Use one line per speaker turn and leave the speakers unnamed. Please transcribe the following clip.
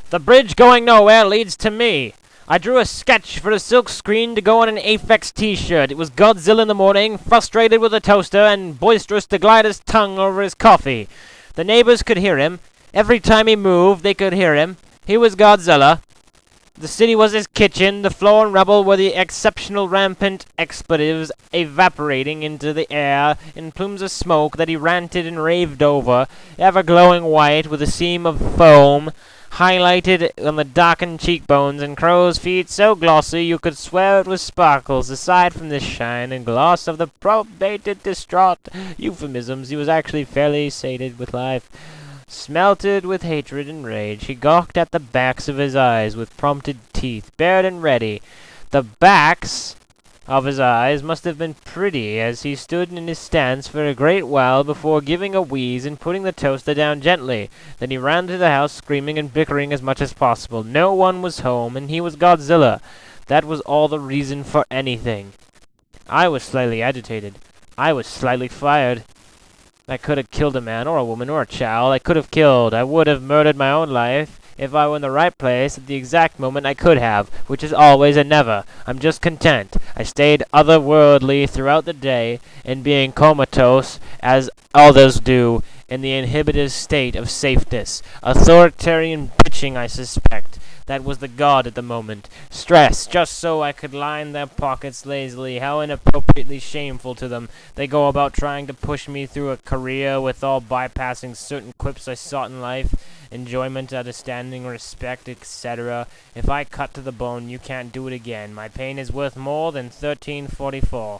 The bridge going nowhere leads to me. I drew a sketch for a silk screen to go on an Aphex t-shirt. It was Godzilla in the morning, frustrated with a toaster, and boisterous to glide his tongue over his coffee. The neighbors could hear him. Every time he moved, they could hear him. He was Godzilla. The city was his kitchen. The floor and rubble were the exceptional rampant expletives evaporating into the air in plumes of smoke that he ranted and raved over, ever glowing white with a seam of foam highlighted on the darkened cheekbones, and crow's feet so glossy you could swear it was sparkles. Aside from the shine and gloss of the probated distraught euphemisms, he was actually fairly sated with life. Smelted with hatred and rage, he gawked at the backs of his eyes with prompted teeth, bared and ready. The backs of his eyes must have been pretty, as he stood in his stance for a great while before giving a wheeze and putting the toaster down gently. Then he ran to the house, screaming and bickering as much as possible. No one was home, and he was Godzilla. That was all the reason for anything. I was slightly agitated. I was slightly fired. I could have killed a man or a woman or a child. I could have killed. I would have murdered my own life. If I were in the right place at the exact moment, I could have, which is always and never. I'm just content. I stayed otherworldly throughout the day, in being comatose, as others do, in the inhibitive state of safeness. Authoritarian bitching, I suspect. That was the god at the moment. Stress, just so I could line their pockets lazily. How inappropriately shameful to them. They go about trying to push me through a career withal bypassing certain quips I sought in life. Enjoyment, understanding, respect, etc. If I cut to the bone, you can't do it again. My pain is worth more than 1344.